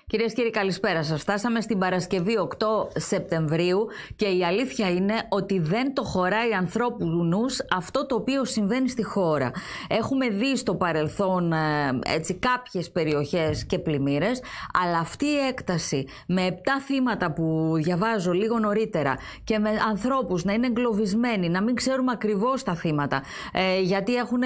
Κυρίες και κύριοι, καλησπέρα σας. Φτάσαμε στην Παρασκευή 8 Σεπτεμβρίου και η αλήθεια είναι ότι δεν το χωράει ανθρώπου νους αυτό το οποίο συμβαίνει στη χώρα. Έχουμε δει στο παρελθόν κάποιες περιοχές και πλημμύρες, αλλά αυτή η έκταση με 7 θύματα που διαβάζω λίγο νωρίτερα και με ανθρώπους να είναι εγκλωβισμένοι, να μην ξέρουμε ακριβώς τα θύματα, γιατί έχουν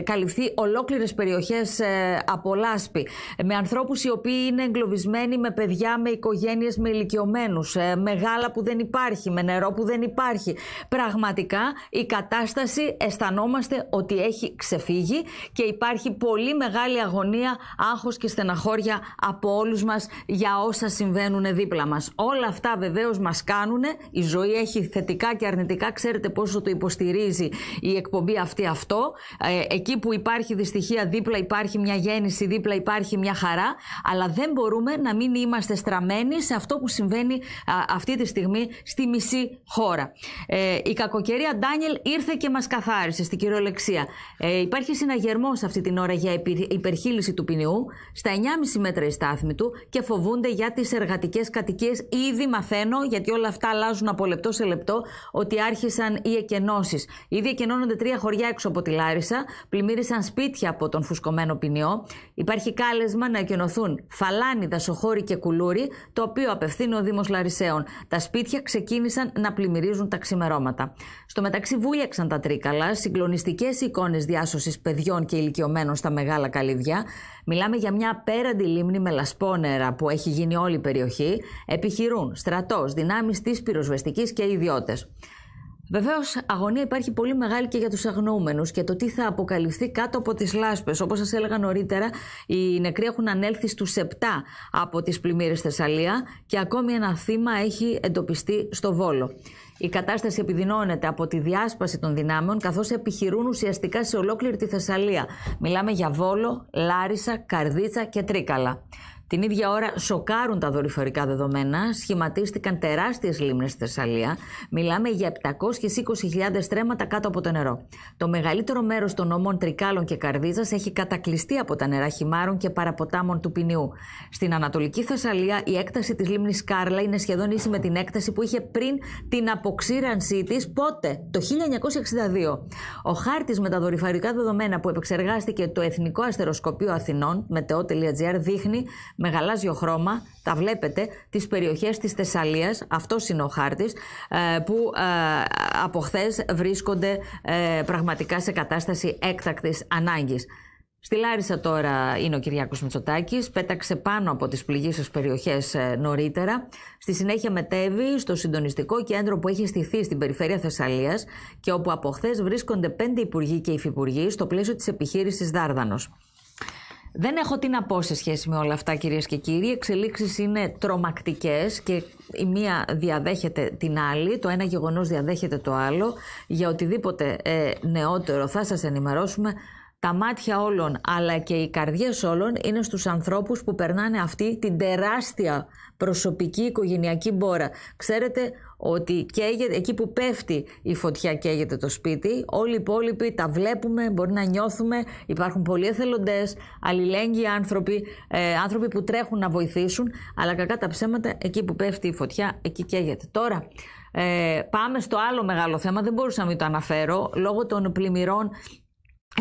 καλυφθεί ολόκληρες περιοχές από λάσπη, με ανθρώπους οι οποίοι είναι εγκλωβισμένοι, με παιδιά, με οικογένειες, με ηλικιωμένους, με γάλα που δεν υπάρχει, με νερό που δεν υπάρχει. Πραγματικά η κατάσταση αισθανόμαστε ότι έχει ξεφύγει και υπάρχει πολύ μεγάλη αγωνία, άγχος και στεναχώρια από όλους μας για όσα συμβαίνουν δίπλα μας. Όλα αυτά βεβαίως μας κάνουν, η ζωή έχει θετικά και αρνητικά, ξέρετε πόσο το υποστηρίζει η εκπομπή αυτή αυτό. Εκεί που υπάρχει δυστυχία δίπλα υπάρχει μια γέννηση, δίπλα υπάρχει μια χαρά, αλλά δεν μπορούμε να μην είμαστε στραμμένοι σε αυτό που συμβαίνει αυτή τη στιγμή στη μισή χώρα. Η κακοκαιρία Ντάνιελ ήρθε και μας καθάρισε στην κυριολεξία. Υπάρχει συναγερμός αυτή την ώρα για υπερχείληση του ποινιού, στα 9,5 μέτρα η στάθμη του και φοβούνται για τις εργατικές κατοικίες. Ήδη μαθαίνω, γιατί όλα αυτά αλλάζουν από λεπτό σε λεπτό, ότι άρχισαν οι εκενώσεις. Ήδη εκενώνονται 3 χωριά έξω από τη Λάρισα, πλημμύρισαν σπίτια από τον φουσκωμένο ποινιό. Υπάρχει κάλεσμα να εκενωθούν Φαλάνη, Δασοχώρη και Κουλούρη, το οποίο απευθύνει ο Δήμος Λαρισαίων. Τα σπίτια ξεκίνησαν να πλημμυρίζουν τα ξημερώματα. Στο μεταξύ βούλιαξαν τα Τρίκαλα, συγκλονιστικές εικόνες διάσωσης παιδιών και ηλικιωμένων στα μεγάλα καλύβια. Μιλάμε για μια απέραντη λίμνη με λασπόνερα που έχει γίνει όλη η περιοχή. Επιχειρούν στρατός, δυνάμεις της πυροσβεστικής και ιδιώτες. Βεβαίως, αγωνία υπάρχει πολύ μεγάλη και για τους αγνοούμενους και το τι θα αποκαλυφθεί κάτω από τις λάσπες. Όπως σας έλεγα νωρίτερα, οι νεκροί έχουν ανέλθει στους 7 από τις πλημμύρες στη Θεσσαλία και ακόμη ένα θύμα έχει εντοπιστεί στο Βόλο. Η κατάσταση επιδεινώνεται από τη διάσπαση των δυνάμεων, καθώς επιχειρούν ουσιαστικά σε ολόκληρη τη Θεσσαλία. Μιλάμε για Βόλο, Λάρισα, Καρδίτσα και Τρίκαλα. Την ίδια ώρα σοκάρουν τα δορυφορικά δεδομένα, σχηματίστηκαν τεράστιες λίμνες στη Θεσσαλία. Μιλάμε για 720.000 στρέμματα κάτω από το νερό. Το μεγαλύτερο μέρος των νομών Τρικάλων και Καρδίτσας έχει κατακλειστεί από τα νερά χυμάρων και παραποτάμων του ποινιού. Στην Ανατολική Θεσσαλία η έκταση της λίμνης Κάρλα είναι σχεδόν ίση με την έκταση που είχε πριν την αποξήρανσή της, πότε? Το 1962. Ο χάρτης με τα δορυφορικά δεδομένα που επεξεργάστηκε το Εθνικό Αστεροσκοπείο Αθηνών, μετεο.gr, δείχνει με γαλάζιο χρώμα, τα βλέπετε, τις περιοχές της Θεσσαλίας, αυτός είναι ο χάρτης, που από χθες βρίσκονται πραγματικά σε κατάσταση έκτακτης ανάγκης. Στη Λάρισα τώρα είναι ο Κυριάκος Μητσοτάκης, πέταξε πάνω από τις πληγείσες περιοχές νωρίτερα. Στη συνέχεια μετέβη στο συντονιστικό κέντρο που έχει στηθεί στην περιφέρεια Θεσσαλίας και όπου από χθες βρίσκονται 5 υπουργοί και υφυπουργοί στο πλαίσιο της επιχείρησης Δάρδανος. Δεν έχω τι να πω σε σχέση με όλα αυτά, κυρίες και κύριοι. Οι εξελίξεις είναι τρομακτικές και η μία διαδέχεται την άλλη, το ένα γεγονός διαδέχεται το άλλο. Για οτιδήποτε νεότερο θα σας ενημερώσουμε. Τα μάτια όλων αλλά και οι καρδιές όλων είναι στους ανθρώπους που περνάνε αυτή την τεράστια προσωπική οικογενειακή μπόρα. Ξέρετε ότι καίγεται, εκεί που πέφτει η φωτιά καίγεται το σπίτι, όλοι οι υπόλοιποι τα βλέπουμε, μπορεί να νιώθουμε, υπάρχουν πολλοί εθελοντές, αλληλέγγυοι άνθρωποι, άνθρωποι που τρέχουν να βοηθήσουν, αλλά κακά τα ψέματα, εκεί που πέφτει η φωτιά, εκεί καίγεται. Τώρα πάμε στο άλλο μεγάλο θέμα, δεν μπορούσα να μην το αναφέρω, λόγω των πλημμυρών.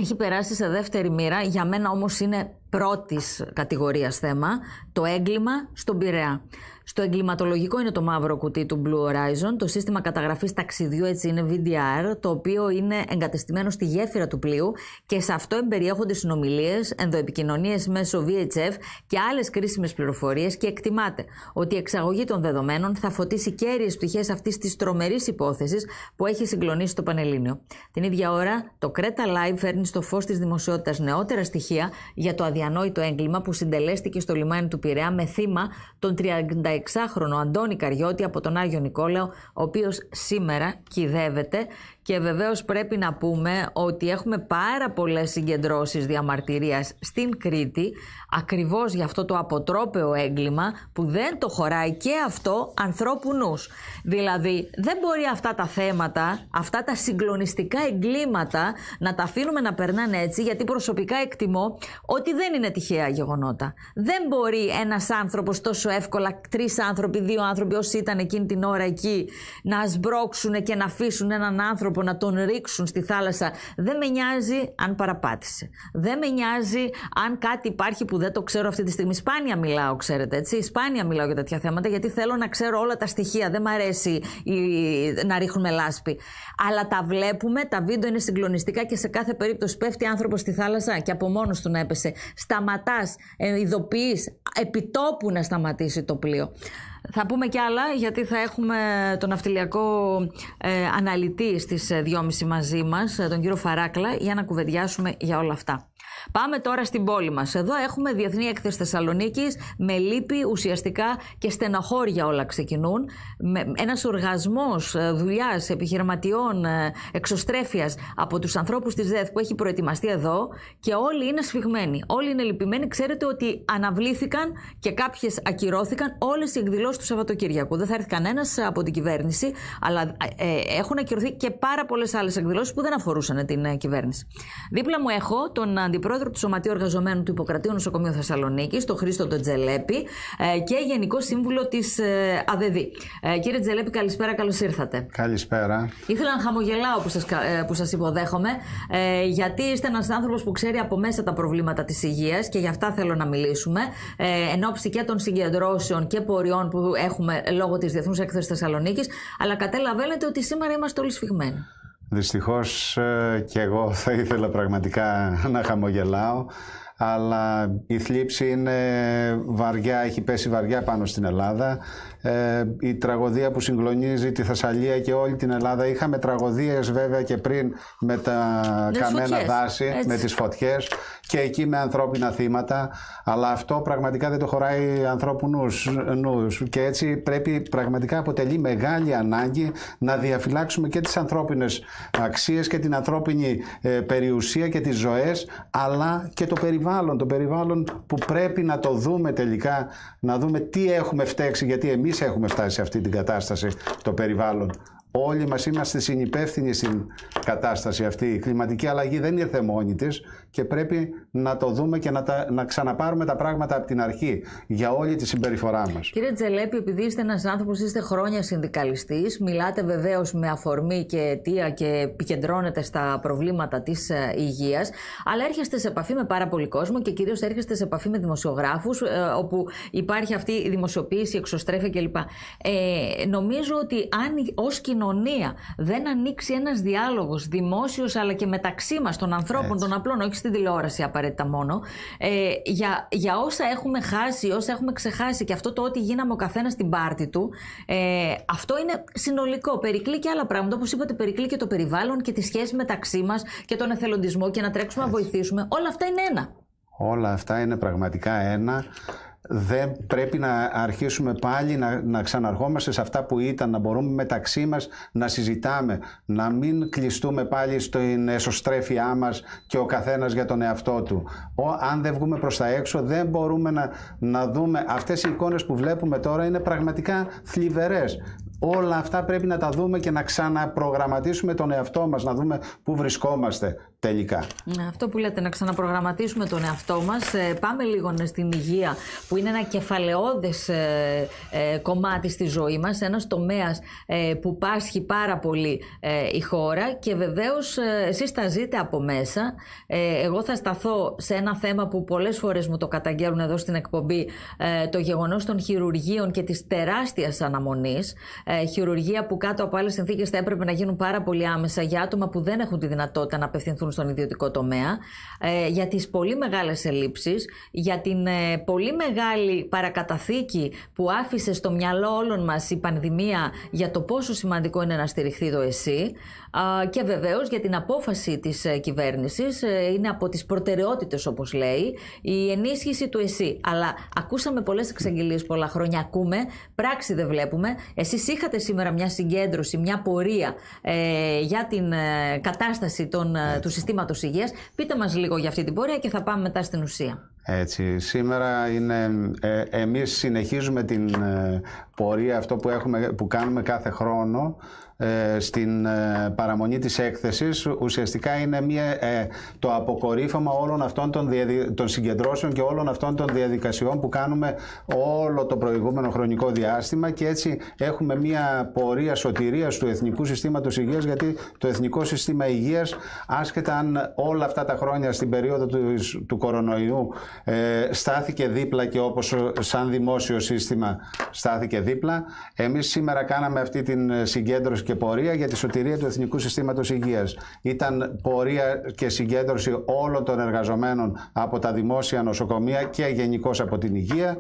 Έχει περάσει σε δεύτερη μοίρα, για μένα όμως είναι πρώτης κατηγορίας θέμα, το έγκλημα στον Πειραιά. Στο εγκληματολογικό είναι το μαύρο κουτί του Blue Horizon, το σύστημα καταγραφής ταξιδιού, έτσι είναι, VDR, το οποίο είναι εγκατεστημένο στη γέφυρα του πλοίου και σε αυτό εμπεριέχονται συνομιλίες, ενδοεπικοινωνίες μέσω VHF και άλλες κρίσιμες πληροφορίες και εκτιμάται ότι η εξαγωγή των δεδομένων θα φωτίσει κέρυες πτυχές αυτής της τρομερής υπόθεσης που έχει συγκλονίσει το Πανελλήνιο. Την ίδια ώρα, το Creta Live φέρνει στο φως της δημοσιότητας νεότερα στοιχεία για το αδιανόητο έγκλημα που συντελέστηκε στο λιμάνι του Πειραιά με θύμα τον 36χρονο Αντώνη Καριώτη από τον Άγιο Νικόλαο, ο οποίος σήμερα κυδεύεται και βεβαίως πρέπει να πούμε ότι έχουμε πάρα πολλές συγκεντρώσεις διαμαρτυρίας στην Κρήτη ακριβώς για αυτό το αποτρόπαιο έγκλημα που δεν το χωράει και αυτό ανθρώπου νους. Δηλαδή δεν μπορεί αυτά τα θέματα, αυτά τα συγκλονιστικά εγκλήματα να τα αφήνουμε να περνάνε έτσι, γιατί προσωπικά εκτιμώ ότι δεν είναι τυχαία γεγονότα. Δεν μπορεί ένας άνθρωπος τόσο εύκολα, 3 άνθρωποι, 2 άνθρωποι όσοι ήταν εκείνη την ώρα εκεί, να σμπρώξουν και να αφήσουν έναν άνθρωπο να τον ρίξουν στη θάλασσα. Δεν με νοιάζει αν παραπάτησε. Δεν με νοιάζει αν κάτι υπάρχει που δεν το ξέρω αυτή τη στιγμή. Σπάνια μιλάω, ξέρετε, έτσι. Σπάνια μιλάω για τέτοια θέματα, γιατί θέλω να ξέρω όλα τα στοιχεία. Δεν μ' αρέσει να ρίχνουμε λάσπη. Αλλά τα βλέπουμε, τα βίντεο είναι συγκλονιστικά και σε κάθε περίπτωση πέφτει άνθρωπος στη θάλασσα και από μόνος του να έπεσε. Σταματάς, ειδοποιείς, επιτόπου να σταματήσει το πλοίο. Θα πούμε κι άλλα, γιατί θα έχουμε τον ναυτιλιακό αναλυτή στις 2.30 μαζί μας, τον κύριο Φαράκλα, για να κουβεντιάσουμε για όλα αυτά. Πάμε τώρα στην πόλη μας. Εδώ έχουμε Διεθνή Έκθεση Θεσσαλονίκης, με λύπη ουσιαστικά και στεναχώρια όλα ξεκινούν. Ένας οργασμός δουλειάς, επιχειρηματιών, εξωστρέφειας από τους ανθρώπους της ΔΕΘ που έχει προετοιμαστεί εδώ και όλοι είναι σφιγμένοι. Όλοι είναι λυπημένοι. Ξέρετε ότι αναβλήθηκαν και κάποιες ακυρώθηκαν όλες οι εκδηλώσεις του Σαββατοκύριακου. Δεν θα έρθει κανένας από την κυβέρνηση, αλλά έχουν ακυρωθεί και πάρα πολλές άλλες εκδηλώσεις που δεν αφορούσαν την κυβέρνηση. Δίπλα μου έχω τον αντιπρόεδρο του Σωματείου Εργαζομένων του Ιπποκρατείου Νοσοκομείου Θεσσαλονίκης, τον Χρήστο τον Τζελέπη, και Γενικό Σύμβουλο της ΑΔΔ. Κύριε Τζελέπη, καλησπέρα, καλώς ήρθατε. Καλησπέρα. Ήθελα να χαμογελάω που σας υποδέχομαι, γιατί είστε ένας άνθρωπος που ξέρει από μέσα τα προβλήματα της υγείας και γι' αυτά θέλω να μιλήσουμε, εν ώψη και των συγκεντρώσεων και πορειών που έχουμε λόγω της Διεθνούς Έκθεσης Θεσσαλονίκης, αλλά καταλαβαίνετε ότι σήμερα είμαστε όλοι σφιγμένοι. Δυστυχώς και εγώ θα ήθελα πραγματικά να χαμογελάω, αλλά η θλίψη είναι βαριά, έχει πέσει βαριά πάνω στην Ελλάδα. Η τραγωδία που συγκλονίζει τη Θεσσαλία και όλη την Ελλάδα. Είχαμε τραγωδίες βέβαια και πριν με τα καμένα δάση, έτσι, με τις φωτιές, και εκεί με ανθρώπινα θύματα, αλλά αυτό πραγματικά δεν το χωράει ανθρώπου νους, και έτσι πρέπει, πραγματικά αποτελεί μεγάλη ανάγκη να διαφυλάξουμε και τις ανθρώπινες αξίες και την ανθρώπινη περιουσία και τις ζωές, αλλά και το περιβάλλον που πρέπει να το δούμε τελικά, να δούμε τι έχουμε φταίξει, γιατί εμείς έχουμε φτάσει σε αυτή την κατάσταση, το περιβάλλον. Όλοι μας είμαστε συνυπεύθυνοι στην κατάσταση αυτή. Η κλιματική αλλαγή δεν ήρθε μόνη της και πρέπει να το δούμε και να ξαναπάρουμε τα πράγματα από την αρχή για όλη τη συμπεριφορά μας. Κύριε Τζελέπη, επειδή είστε ένας άνθρωπος, είστε χρόνια συνδικαλιστής, μιλάτε βεβαίως με αφορμή και αιτία και επικεντρώνετε στα προβλήματα της υγείας, αλλά έρχεστε σε επαφή με πάρα πολύ κόσμο και κυρίως έρχεστε σε επαφή με δημοσιογράφους, όπου υπάρχει αυτή η δημοσιοποίηση, η εξωστρέφεια κλπ. Νομίζω ότι αν ως κοινωνία δεν ανοίξει ένας διάλογος δημόσιος, αλλά και μεταξύ μας των ανθρώπων, των απλών, όχι στην τηλεόραση απαραίτητα μόνο, για όσα έχουμε χάσει, όσα έχουμε ξεχάσει, και αυτό το ότι γίναμε ο καθένας στην πάρτη του, αυτό είναι συνολικό. Περικλεί και άλλα πράγματα, όπως είπατε, περικλεί και το περιβάλλον και τη σχέση μεταξύ μας και τον εθελοντισμό και να τρέξουμε να βοηθήσουμε. Όλα αυτά είναι ένα. Όλα αυτά είναι πραγματικά ένα. Δεν πρέπει να αρχίσουμε πάλι να ξαναρχόμαστε σε αυτά που ήταν, να μπορούμε μεταξύ μας να συζητάμε, να μην κλειστούμε πάλι στην εσωστρέφειά μας και ο καθένας για τον εαυτό του. Αν δεν βγούμε προς τα έξω, δεν μπορούμε να δούμε. Αυτές οι εικόνες που βλέπουμε τώρα είναι πραγματικά θλιβερές. Όλα αυτά πρέπει να τα δούμε και να ξαναπρογραμματίσουμε τον εαυτό μας, να δούμε πού βρισκόμαστε τελικά. Αυτό που λέτε, να ξαναπρογραμματίσουμε τον εαυτό μας. Πάμε λίγο στην υγεία, που είναι ένα κεφαλαιώδες κομμάτι στη ζωή μας, ένας τομέας που πάσχει πάρα πολύ η χώρα, και βεβαίως εσείς τα ζείτε από μέσα. Εγώ θα σταθώ σε ένα θέμα που πολλές φορές μου το καταγγέλνουν εδώ στην εκπομπή, το γεγονός των χειρουργείων και της τεράστιας αναμονής. Χειρουργεία που κάτω από άλλες συνθήκες θα έπρεπε να γίνουν πάρα πολύ άμεσα για άτομα που δεν έχουν τη δυνατότητα να απευθυνθούν επενδύουν στον ιδιωτικό τομέα, για τις πολύ μεγάλες ελλείψεις, για την πολύ μεγάλη παρακαταθήκη που άφησε στο μυαλό όλων μας η πανδημία για το πόσο σημαντικό είναι να στηριχθεί το ΕΣΥ, και βεβαίως για την απόφαση της κυβέρνησης, είναι από τις προτεραιότητες όπως λέει, η ενίσχυση του ΕΣΥ. Αλλά ακούσαμε πολλές εξαγγελίες πολλά χρόνια, ακούμε, πράξη δεν βλέπουμε. Εσείς είχατε σήμερα μια συγκέντρωση, μια πορεία για την κατάσταση του συστήματος υγείας. Πείτε μας λίγο για αυτή την πορεία και θα πάμε μετά στην ουσία. Έτσι, σήμερα εμείς συνεχίζουμε την πορεία αυτό που κάνουμε κάθε χρόνο στην παραμονή της έκθεσης. Ουσιαστικά είναι το αποκορύφωμα όλων αυτών των συγκεντρώσεων και όλων αυτών των διαδικασιών που κάνουμε όλο το προηγούμενο χρονικό διάστημα, και έτσι έχουμε μια πορεία σωτηρίας του Εθνικού Συστήματος Υγείας, γιατί το Εθνικό Σύστημα Υγείας, άσχετα αν όλα αυτά τα χρόνια στην περίοδο του κορονοϊού στάθηκε δίπλα, και όπως σαν δημόσιο σύστημα στάθηκε δίπλα, εμείς σήμερα κάναμε αυτή την συγκέντρωση και πορεία για τη σωτηρία του Εθνικού Συστήματος Υγείας. Ήταν πορεία και συγκέντρωση όλων των εργαζομένων από τα δημόσια νοσοκομεία και γενικώς από την υγεία,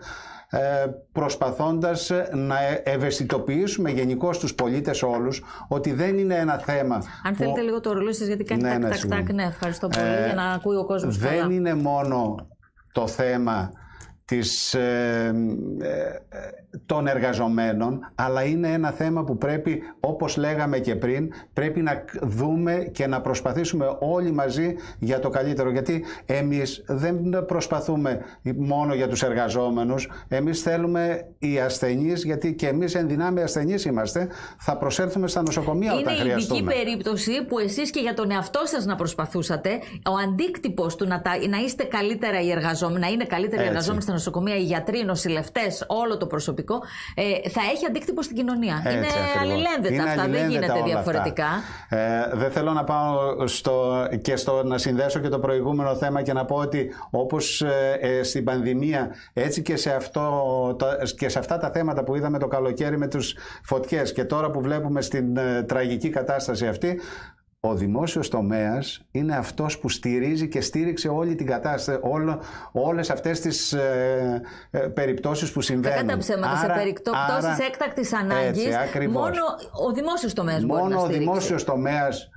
προσπαθώντας να ευαισθητοποιήσουμε γενικώς τους πολίτες όλους ότι δεν είναι ένα θέμα. Αν θέλετε λίγο το ρολόι σας, γιατί κάνει τάκ. Ναι, ευχαριστώ πολύ, για να ακούει ο κόσμος καλά. Δεν είναι μόνο το θέμα των εργαζομένων, αλλά είναι ένα θέμα που πρέπει, όπως λέγαμε και πριν, πρέπει να δούμε και να προσπαθήσουμε όλοι μαζί για το καλύτερο. Γιατί εμείς δεν προσπαθούμε μόνο για τους εργαζόμενους, εμείς θέλουμε οι ασθενείς, γιατί και εμείς εν δυνάμει ασθενείς είμαστε, θα προσέλθουμε στα νοσοκομεία όταν χρειαστούμε. Είναι ειδική περίπτωση που εσείς και για τον εαυτό σας να προσπαθούσατε, ο αντίκτυπος του να είστε καλύτερα οι εργαζόμενοι, να είναι καλύτερα οι εργαζόμενοι στα νοσοκομεία, οι γιατροί, οι νοσηλευτές, όλο το προσωπικό, θα έχει αντίκτυπο στην κοινωνία. Είναι αλληλένδετα αυτά, δεν γίνεται διαφορετικά. Δεν θέλω να πάω να συνδέσω και το προηγούμενο θέμα και να πω ότι όπως στην πανδημία, έτσι και σε αυτά τα θέματα που είδαμε το καλοκαίρι με τους φωτιές, και τώρα που βλέπουμε στην τραγική κατάσταση αυτή, ο δημόσιος τομέας είναι αυτός που στηρίζει και στήριξε όλη την κατάσταση, όλες αυτές τις περιπτώσεις που συμβαίνουν. Κατά ψέματα, σε περιπτώσεις έκτακτης ανάγκης, μόνο ο δημόσιος τομέας μπορεί να στηρίξει. Μόνο ο δημόσιος τομέας,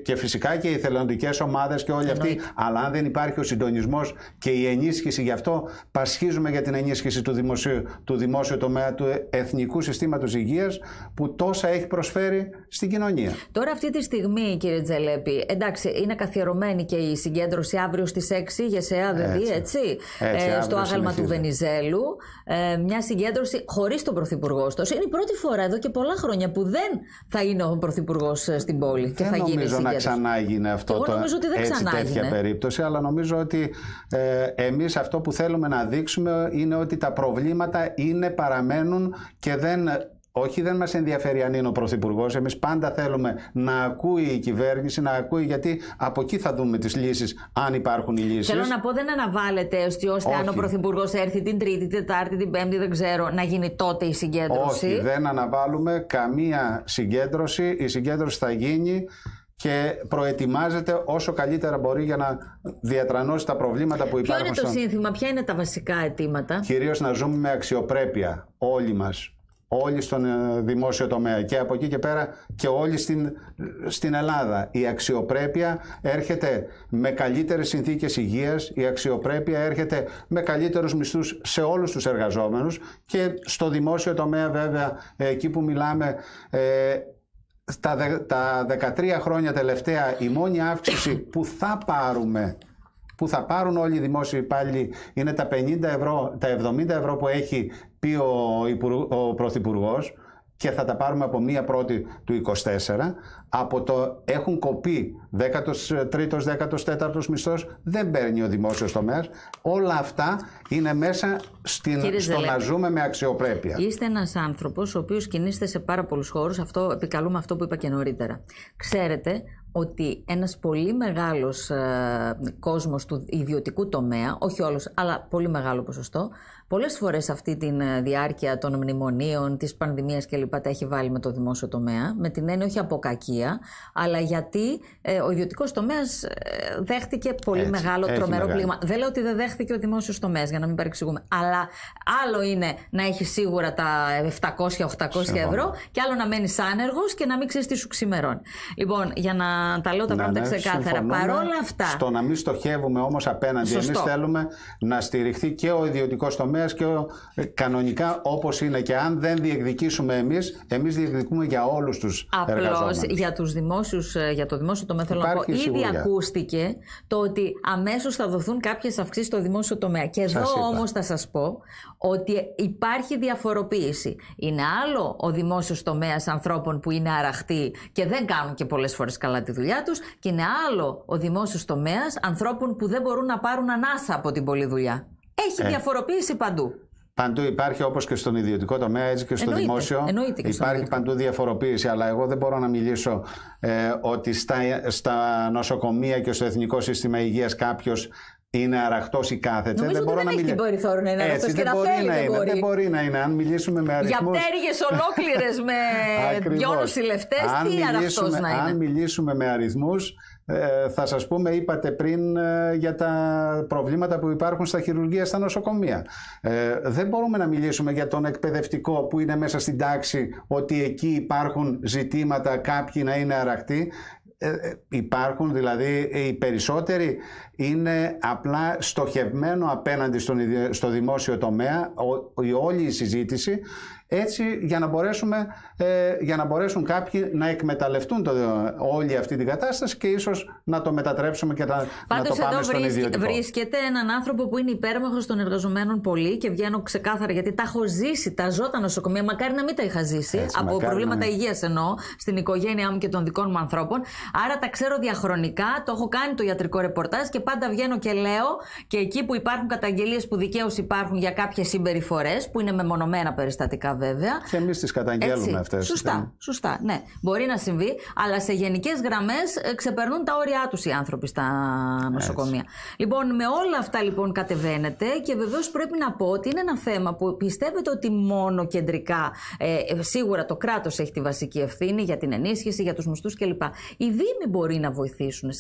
και φυσικά και οι θελοντικές ομάδες και όλοι αυτοί, αλλά αν δεν υπάρχει ο συντονισμός και η ενίσχυση, γι' αυτό πασχίζουμε για την ενίσχυση του δημόσιου τομέα, του Εθνικού Συστήματος Υγείας, που τόσα έχει προσφέρει στην κοινωνία. Τώρα αυτή τη στιγμή, κύριε Τζελέπη, εντάξει, είναι καθιερωμένη και η συγκέντρωση αύριο στις 6, ΓΕΣΕΑ δηλαδή, έτσι στο άγαλμα του Βενιζέλου, μια συγκέντρωση χωρίς τον Πρωθυπουργό. Είναι η πρώτη φορά εδώ και πολλά χρόνια που δεν θα είναι ο Πρωθυπουργός στην πόλη και θα γίνει νομίζω να ξανάγινε αυτό τέτοια περίπτωση, αλλά νομίζω ότι εμείς αυτό που θέλουμε να δείξουμε είναι ότι τα προβλήματα παραμένουν και δεν μας ενδιαφέρει αν είναι ο Πρωθυπουργός. Εμείς πάντα θέλουμε να ακούει η κυβέρνηση, να ακούει, γιατί από εκεί θα δούμε τις λύσεις, αν υπάρχουν οι λύσεις. Θέλω να πω, δεν αναβάλλεται ώστε αν ο Πρωθυπουργός έρθει την Τρίτη, την Τετάρτη, την Πέμπτη, δεν ξέρω, να γίνει τότε η συγκέντρωση. Όχι, δεν αναβάλουμε καμία συγκέντρωση. Η συγκέντρωση θα γίνει και προετοιμάζεται όσο καλύτερα μπορεί για να διατρανώσει τα προβλήματα που υπάρχουν. Ποιο είναι το σύνθημα, ποια είναι τα βασικά αιτήματα? Κυρίως να ζούμε με αξιοπρέπεια όλοι μας. Όλοι στον δημόσιο τομέα, και από εκεί και πέρα και όλοι στην Ελλάδα. Η αξιοπρέπεια έρχεται με καλύτερες συνθήκες υγείας, η αξιοπρέπεια έρχεται με καλύτερους μισθούς σε όλους τους εργαζόμενους, και στο δημόσιο τομέα βέβαια, εκεί που μιλάμε, τα 13 χρόνια τελευταία η μόνη αύξηση που θα πάρουν όλοι οι δημόσιοι υπάλληλοι είναι τα 50 ευρώ, τα 70 ευρώ που έχει πει ο Πρωθυπουργός, και θα τα πάρουμε από 1η του 24. Έχουν κοπεί 13ος, 14ος μισθός, δεν παίρνει ο δημόσιος τομέας. Όλα αυτά είναι μέσα στο να ζούμε με αξιοπρέπεια. Είστε ένας άνθρωπος ο οποίος κινείστε σε πάρα πολλούς χώρους, επικαλούμε αυτό που είπα και νωρίτερα. Ξέρετε ότι ένας πολύ μεγάλος κόσμος του ιδιωτικού τομέα, όχι όλος, αλλά πολύ μεγάλο ποσοστό, πολλές φορές αυτή τη διάρκεια των μνημονίων, της πανδημίας κλπ. Τα έχει βάλει με το δημόσιο τομέα, με την έννοια όχι από κακία, αλλά γιατί ο ιδιωτικός τομέας δέχτηκε πολύ μεγάλο τρομερό πλήγμα. Δεν λέω ότι δεν δέχτηκε ο δημόσιος τομέας, για να μην παρεξηγούμε. Αλλά άλλο είναι να έχει σίγουρα τα 700-800 ευρώ, και άλλο να μένεις άνεργος και να μην ξέρεις τι σου ξημερώνει. Λοιπόν, για να τα λέω τα πράγματα ξεκάθαρα. Παρόλα αυτά. Στο να μην στοχεύουμε όμως απέναντι. Εμείς θέλουμε να στηριχθεί και ο ιδιωτικός τομέας και κανονικά όπως είναι. Και αν δεν διεκδικήσουμε εμείς διεκδικούμε για όλους τους εργαζόμενους. Απλώς για το δημόσιο τομέα θέλω να πω. Ήδη ακούστηκε το ότι αμέσως θα δοθούν κάποιες αυξήσεις στο δημόσιο τομέα. Και εδώ όμως θα σας πω ότι υπάρχει διαφοροποίηση. Είναι άλλο ο δημόσιος τομέας ανθρώπων που είναι αραχτοί και δεν κάνουν και πολλές φορές καλά τη δουλειά τους, και είναι άλλο ο δημόσιος τομέας ανθρώπων που δεν μπορούν να πάρουν ανάσα από την πολλή δουλειά. Έχει διαφοροποίηση παντού. Παντού υπάρχει, όπως και στον ιδιωτικό τομέα, έτσι και στο δημόσιο. Υπάρχει παντού διαφοροποίηση. Αλλά εγώ δεν μπορώ να μιλήσω ότι στα νοσοκομεία και στο Εθνικό Σύστημα Υγείας κάποιος είναι αραχτός ή κάθεται. Νομίζω ότι δεν έχει την περιθώριο να είναι αραχτός και να θέλει. Δεν μπορεί να είναι. Αν μιλήσουμε με αριθμούς. Για πτέρυγες ολόκληρες με δυο νοσηλευτές, τι αραχτός να είναι. Αν μιλήσουμε με αριθμούς, θα σας πούμε, είπατε πριν για τα προβλήματα που υπάρχουν στα χειρουργεία, στα νοσοκομεία. Δεν μπορούμε να μιλήσουμε για τον εκπαιδευτικό που είναι μέσα στην τάξη, ότι εκεί υπάρχουν ζητήματα, κάποιοι να είναι αραχτοί. Υπάρχουν, δηλαδή οι περισσότεροι είναι απλά στοχευμένο απέναντι στο δημόσιο τομέα, όλη η συζήτηση, έτσι για να μπορέσουν κάποιοι να εκμεταλλευτούν όλη αυτή την κατάσταση και ίσως να το μετατρέψουμε και να το πάμε στον ιδιωτικό. Βρίσκεται έναν άνθρωπο που είναι υπέρμαχος των εργαζομένων πολύ, και βγαίνω ξεκάθαρα γιατί τα έχω ζήσει, τα ζω τα νοσοκομεία, μακάρι να μην τα είχα ζήσει, από προβλήματα υγείας εννοώ, στην οικογένειά μου και των δικών μου ανθρώπων. Άρα τα ξέρω διαχρονικά, το έχω κάνει το ιατρικό ρεπορτάζ και πάντα βγαίνω και λέω, και εκεί που υπάρχουν καταγγελίες που δικαίως υπάρχουν για κάποιες συμπεριφορές, που είναι μεμονωμένα περιστατικά βέβαια. Και εμείς τις καταγγέλνουμε αυτές. Σωστά, ναι. Μπορεί να συμβεί, αλλά σε γενικές γραμμές ξεπερνούν τα όρια τους οι άνθρωποι στα νοσοκομεία. Λοιπόν, με όλα αυτά λοιπόν κατεβαίνετε, και βεβαίως πρέπει να πω ότι είναι ένα θέμα που πιστεύετε ότι μόνο κεντρικά, σίγουρα το κράτος έχει τη βασική ευθύνη για την ενίσχυση, για τους μισθούς κλπ. Οι δήμοι μπορεί να βοηθήσουν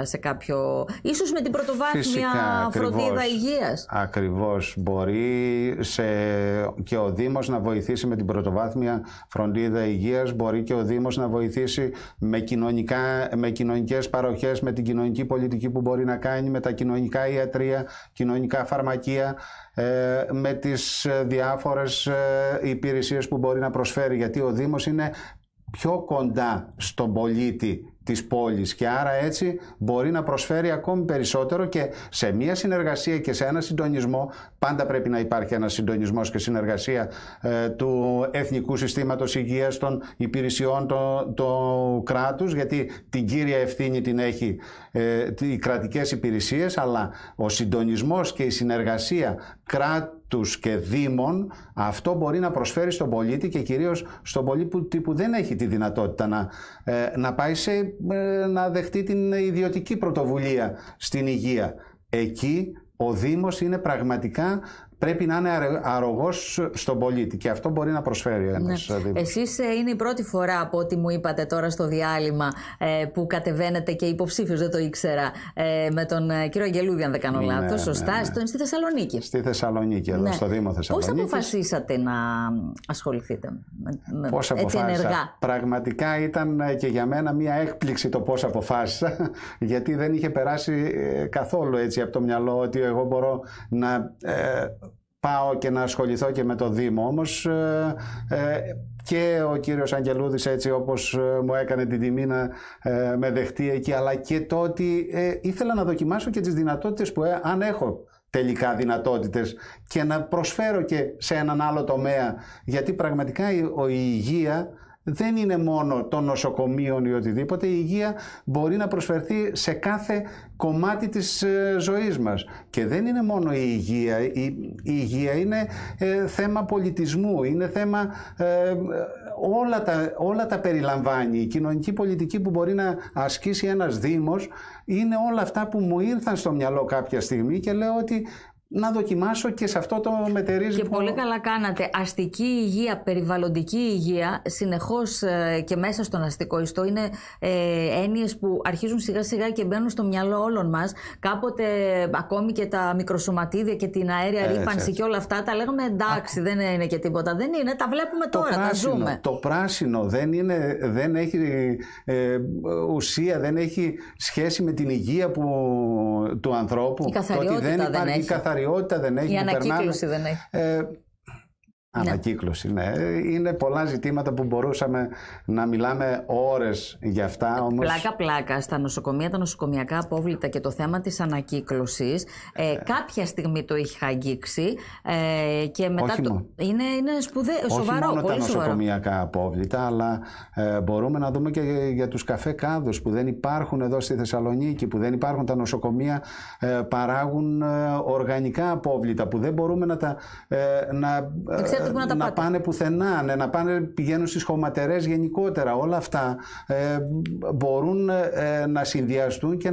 σε κάποιο, ίσως με την πρωτοβάθμια φροντίδα υγείας. Ακριβώς. Μπορεί και ο Δήμος να βοηθήσει με την πρωτοβάθμια φροντίδα υγείας, μπορεί και ο Δήμος να βοηθήσει με κοινωνικές παροχές, με την κοινωνική πολιτική που μπορεί να κάνει, με τα κοινωνικά ιατρεία, κοινωνικά φαρμακεία, με τις διάφορες υπηρεσίες που μπορεί να προσφέρει, γιατί ο Δήμος είναι πιο κοντά στον πολίτη της πόλης και άρα έτσι μπορεί να προσφέρει ακόμη περισσότερο, και σε μια συνεργασία και σε ένα συντονισμό. Πάντα πρέπει να υπάρχει ένας συντονισμός και συνεργασία του Εθνικού Συστήματος Υγείας, των υπηρεσιών του κράτους, γιατί την κύρια ευθύνη την έχει οι κρατικές υπηρεσίες, αλλά ο συντονισμός και η συνεργασία κράτους και δήμων, αυτό μπορεί να προσφέρει στον πολίτη, και κυρίως στον πολίτη που δεν έχει τη δυνατότητα να πάει να δεχτεί την ιδιωτική πρωτοβουλία στην υγεία. Εκεί ο Δήμος είναι πραγματικά, πρέπει να είναι αρρωγός στον πολίτη, και αυτό μπορεί να προσφέρει ένας Δήμος. Εσείς είναι η πρώτη φορά, από ό,τι μου είπατε τώρα στο διάλειμμα, που κατεβαίνετε και υποψήφιος, δεν το ήξερα, με τον κύριο Αγγελούδη, αν δεν κάνω λάθος, σωστά, στη Θεσσαλονίκη. Στη Θεσσαλονίκη, εδώ στο Δήμο Θεσσαλονίκης. Πώς αποφασίσατε να ασχοληθείτε πώς έτσι ενεργά? Πραγματικά ήταν και για μένα μια έκπληξη το πώς αποφάσισα, γιατί δεν είχε περάσει καθόλου έτσι από το μυαλό ότι εγώ μπορώ να πάω και να ασχοληθώ και με το Δήμο. Όμως και ο κύριος Αγγελούδης, έτσι όπως μου έκανε την τιμή να με δεχτεί εκεί, αλλά και το ότι ήθελα να δοκιμάσω και τις δυνατότητες που αν έχω τελικά δυνατότητες και να προσφέρω και σε έναν άλλο τομέα, γιατί πραγματικά η υγεία δεν είναι μόνο των νοσοκομείων ή οτιδήποτε. Η υγεία μπορεί να προσφερθεί σε κάθε κομμάτι της ζωής μας. Και δεν είναι μόνο η υγεία. Η υγεία είναι θέμα πολιτισμού, είναι θέμα... όλα τα περιλαμβάνει. Η κοινωνική πολιτική που μπορεί να ασκήσει ένας Δήμος είναι όλα αυτά που μου ήρθαν στο μυαλό κάποια στιγμή, και λέω ότι να δοκιμάσω και σε αυτό το μετερίζει. Και πολύ καλά κάνατε. Αστική υγεία, περιβαλλοντική υγεία, συνεχώς και μέσα στον αστικό ιστό είναι έννοιες που αρχίζουν σιγά σιγά και μπαίνουν στο μυαλό όλων μας. Κάποτε ακόμη και τα μικροσωματίδια και την αέρια ρύπανση και όλα αυτά τα λέγαμε εντάξει, δεν είναι και τίποτα. Δεν είναι, τα βλέπουμε τώρα, τα ζούμε. Το πράσινο δεν έχει ουσία, δεν έχει σχέση με την υγεία του ανθρώπου. Η καθαριότητα δεν έχει. Η ανακύκλωση δεν έχει. Ανακύκλωση, ναι. Είναι πολλά ζητήματα που μπορούσαμε να μιλάμε ώρες για αυτά. Όμως... Πλάκα στα νοσοκομεία, τα νοσοκομιακά απόβλητα και το θέμα της ανακύκλωσης κάποια στιγμή το είχε αγγίξει και μετά είναι σοβαρό, όχι μόνο πολύ τα σοβαρό. νοσοκομιακά απόβλητα, αλλά μπορούμε να δούμε και για τους καφέ κάδους που δεν υπάρχουν εδώ στη Θεσσαλονίκη, που δεν υπάρχουν. Τα νοσοκομεία παράγουν οργανικά απόβλητα που δεν μπορούμε να πάνε πουθενά, πηγαίνουν στις χωματερές γενικότερα. Όλα αυτά μπορούν να συνδυαστούν και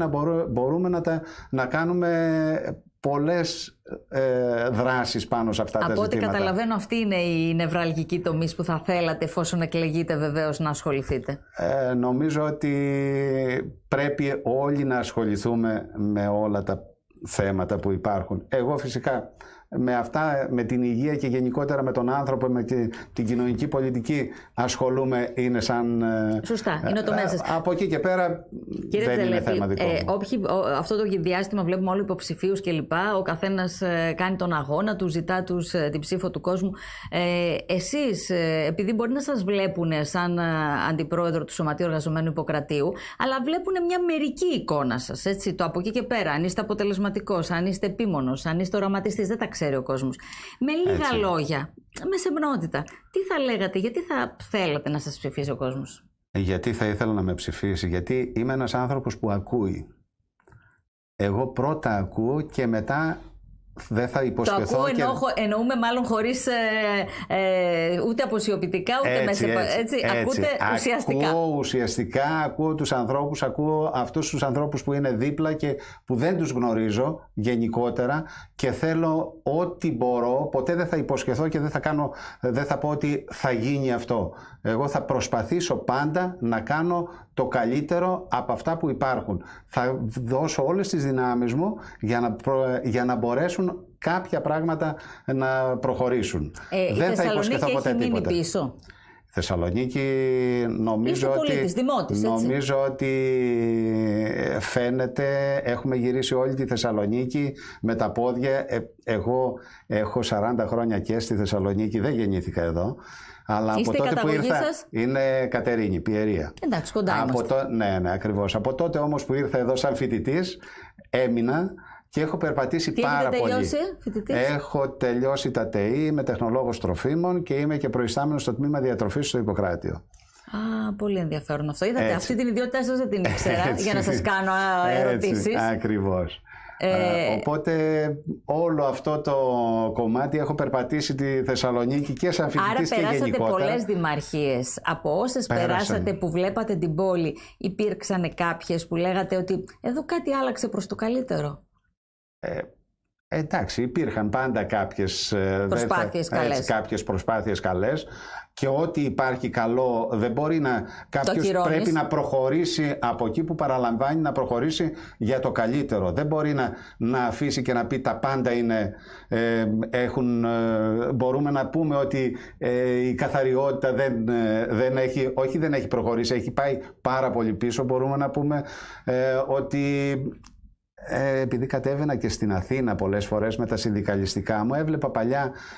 μπορούμε να κάνουμε πολλές δράσεις πάνω σε αυτά τα ζητήματα. Από ό,τι καταλαβαίνω, αυτή είναι η νευραλγική τομή που θα θέλατε, εφόσον εκλεγείτε βεβαίως, να ασχοληθείτε. Νομίζω ότι πρέπει όλοι να ασχοληθούμε με όλα τα θέματα που υπάρχουν. Εγώ φυσικά με αυτά, με την υγεία και γενικότερα με τον άνθρωπο, με την κοινωνική πολιτική ασχολούμαι, είναι σαν... Σωστά, είναι το μέσα σας. Από εκεί και πέρα κύριε δεν Τζελέπη, είναι θέμα δικό μου. Αυτό το διάστημα βλέπουμε όλοι υποψηφίους κλπ. Ο καθένας κάνει τον αγώνα του, ζητά την ψήφο του κόσμου. Εσείς, επειδή μπορεί να σας βλέπουν σαν αντιπρόεδρο του Σωματείου Εργαζομένου Ιπποκρατίου, αλλά βλέπουν μια μερική εικόνα σας, έτσι, το από εκεί και πέρα, αν είστε αποτελεσματικός, αν είστε επίμονος, αν είστε οραματιστής, δεν τα ξέρει ο κόσμος. Με λίγα λόγια, με σεμνότητα, τι θα λέγατε, γιατί θα θέλατε να σας ψηφίσει ο κόσμος? Γιατί θα ήθελα να με ψηφίσει? Γιατί είμαι ένας άνθρωπος που ακούει. Εγώ πρώτα ακούω και μετά δεν θα υποσχεθώ. Το ακούω, εννοούμε μάλλον χωρίς ούτε αποσιωπητικά ούτε έτσι, ακούτε ουσιαστικά. Ακούω ουσιαστικά, ακούω τους ανθρώπους, ακούω αυτούς τους ανθρώπους που είναι δίπλα και που δεν τους γνωρίζω γενικότερα και θέλω ό,τι μπορώ. Ποτέ δεν θα υποσχεθώ και δεν θα πω ότι θα γίνει αυτό. Εγώ θα προσπαθήσω πάντα να κάνω το καλύτερο από αυτά που υπάρχουν. Θα δώσω όλες τις δυνάμεις μου για να μπορέσουν κάποια πράγματα να προχωρήσουν. Δεν θα υποσχεθώ ποτέ τίποτα. Πίσω. Θεσσαλονίκη νομίζω ότι φαίνεται, έχουμε γυρίσει όλη τη Θεσσαλονίκη με τα πόδια. Εγώ έχω 40 χρόνια και στη Θεσσαλονίκη, δεν γεννήθηκα εδώ. Αλλά είστε από τότε που ήρθα, σας? Είναι Κατερίνη, Πιερία. Εντάξει, κοντά είμαστε. Ναι, ακριβώς. Από τότε όμως που ήρθα εδώ σαν φοιτητής, έμεινα και έχω περπατήσει πάρα πολύ. Τελειώσει, φοιτητής? Έχω τελειώσει τα ΤΕΗ, είμαι τεχνολόγος τροφίμων και είμαι και προϊστάμενος στο τμήμα διατροφής στο Ιπποκράτιο. Πολύ ενδιαφέρον αυτό. Είδατε, αυτή την ιδιότητά σας δεν την ήξερα για να σας κάνω ερωτήσεις. Ακριβώς. Οπότε όλο αυτό το κομμάτι έχω περπατήσει τη Θεσσαλονίκη και σαν φοιτητής και γενικότερα. Άρα περάσατε πολλές δημαρχίες. Από όσες περάσατε που βλέπατε την πόλη, υπήρξαν κάποιες που λέγατε ότι εδώ κάτι άλλαξε προς το καλύτερο? Εντάξει, υπήρχαν πάντα κάποιες προσπάθειες καλές και ό,τι υπάρχει καλό δεν μπορεί κάποιος πρέπει να προχωρήσει από εκεί που παραλαμβάνει, να προχωρήσει για το καλύτερο. Δεν μπορεί να αφήσει και να πει τα πάντα μπορούμε να πούμε ότι η καθαριότητα δεν έχει προχωρήσει, έχει πάει πάρα πολύ πίσω. Μπορούμε να πούμε ότι επειδή κατέβαινα και στην Αθήνα πολλές φορές με τα συνδικαλιστικά μου,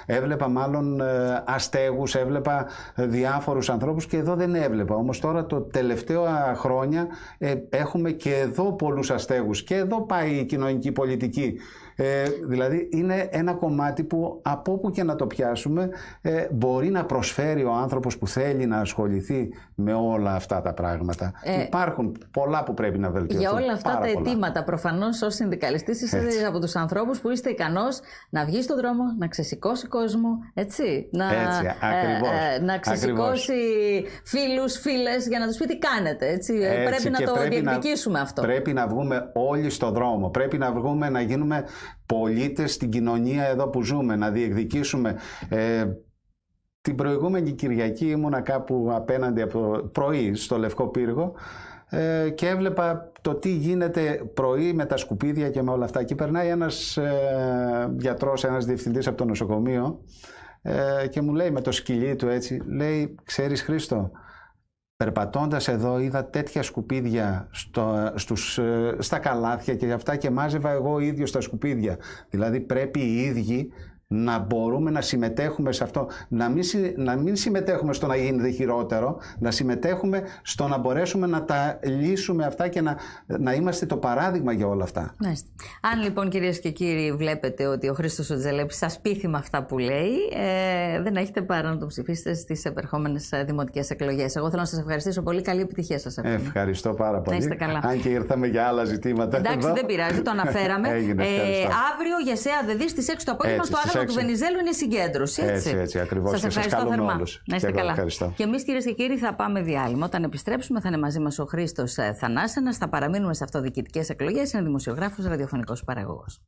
έβλεπα μάλλον αστέγους, έβλεπα διάφορους ανθρώπους και εδώ δεν έβλεπα. Όμως τώρα το τελευταίο χρόνια έχουμε και εδώ πολλούς αστέγους και εδώ πάει η κοινωνική πολιτική. Δηλαδή είναι ένα κομμάτι που από όπου και να το πιάσουμε μπορεί να προσφέρει ο άνθρωπος που θέλει να ασχοληθεί με όλα αυτά τα πράγματα. Υπάρχουν πολλά που πρέπει να βελτιωθούν. Για όλα αυτά τα αιτήματα προφανώς ως συνδικαλιστής είστε από τους ανθρώπους που είστε ικανός να βγει στον δρόμο, να ξεσηκώσει κόσμο, έτσι, να ξεσηκώσει φίλους, φίλες για να τους πει τι κάνετε. Έτσι. Πρέπει να το διεκδικήσουμε αυτό. Πρέπει να βγούμε όλοι στον δρόμο. Πρέπει να βγούμε να γίνουμε πολίτες στην κοινωνία εδώ που ζούμε, να διεκδικήσουμε. Την προηγούμενη Κυριακή ήμουνα κάπου απέναντι από πρωί στο Λευκό Πύργο και έβλεπα το τι γίνεται πρωί με τα σκουπίδια και με όλα αυτά. Και περνάει ένας γιατρός, ένας διευθυντής από το νοσοκομείο και μου λέει με το σκυλί του έτσι, λέει, ξέρεις Χρήστο, περπατώντας εδώ είδα τέτοια σκουπίδια στα καλάθια και αυτά και μάζευα εγώ ίδιος τα σκουπίδια. Δηλαδή πρέπει οι ίδιοι να μπορούμε να συμμετέχουμε σε αυτό, να μην συμμετέχουμε στο να γίνεται χειρότερο, να συμμετέχουμε στο να μπορέσουμε να τα λύσουμε αυτά και να είμαστε το παράδειγμα για όλα αυτά. Αν λοιπόν κυρίες και κύριοι βλέπετε ότι ο Χρήστος ο Τζελέπης σας πείθει με αυτά που λέει, δεν έχετε παρά να το ψηφίσετε στις επερχόμενες δημοτικές εκλογές. Εγώ θέλω να σας ευχαριστήσω πολύ. Καλή επιτυχία σας. Ευχαριστώ πάρα πολύ. Να είστε καλά. Αν και ήρθαμε για άλλα ζητήματα. Εντάξει, δεν πειράζει, το αναφέραμε. Αύριο για ΣΕΑ ΔΕΔΗ στις 6 το απόγευμα στο Άγαλμα του Βενιζέλου είναι συγκέντρωση. Έτσι ακριβώς. Σας ευχαριστώ θερμά. Να είστε καλά. Ευχαριστώ. Και εμείς κυρίες και κύριοι θα πάμε διάλειμμα. Όταν επιστρέψουμε θα είναι μαζί μας ο Χρήστος Θανάσενας. Θα παραμείνουμε σε αυτοδιοικητικές εκλογές. Είναι δημοσιογράφος, ραδιοφωνικός παραγωγός.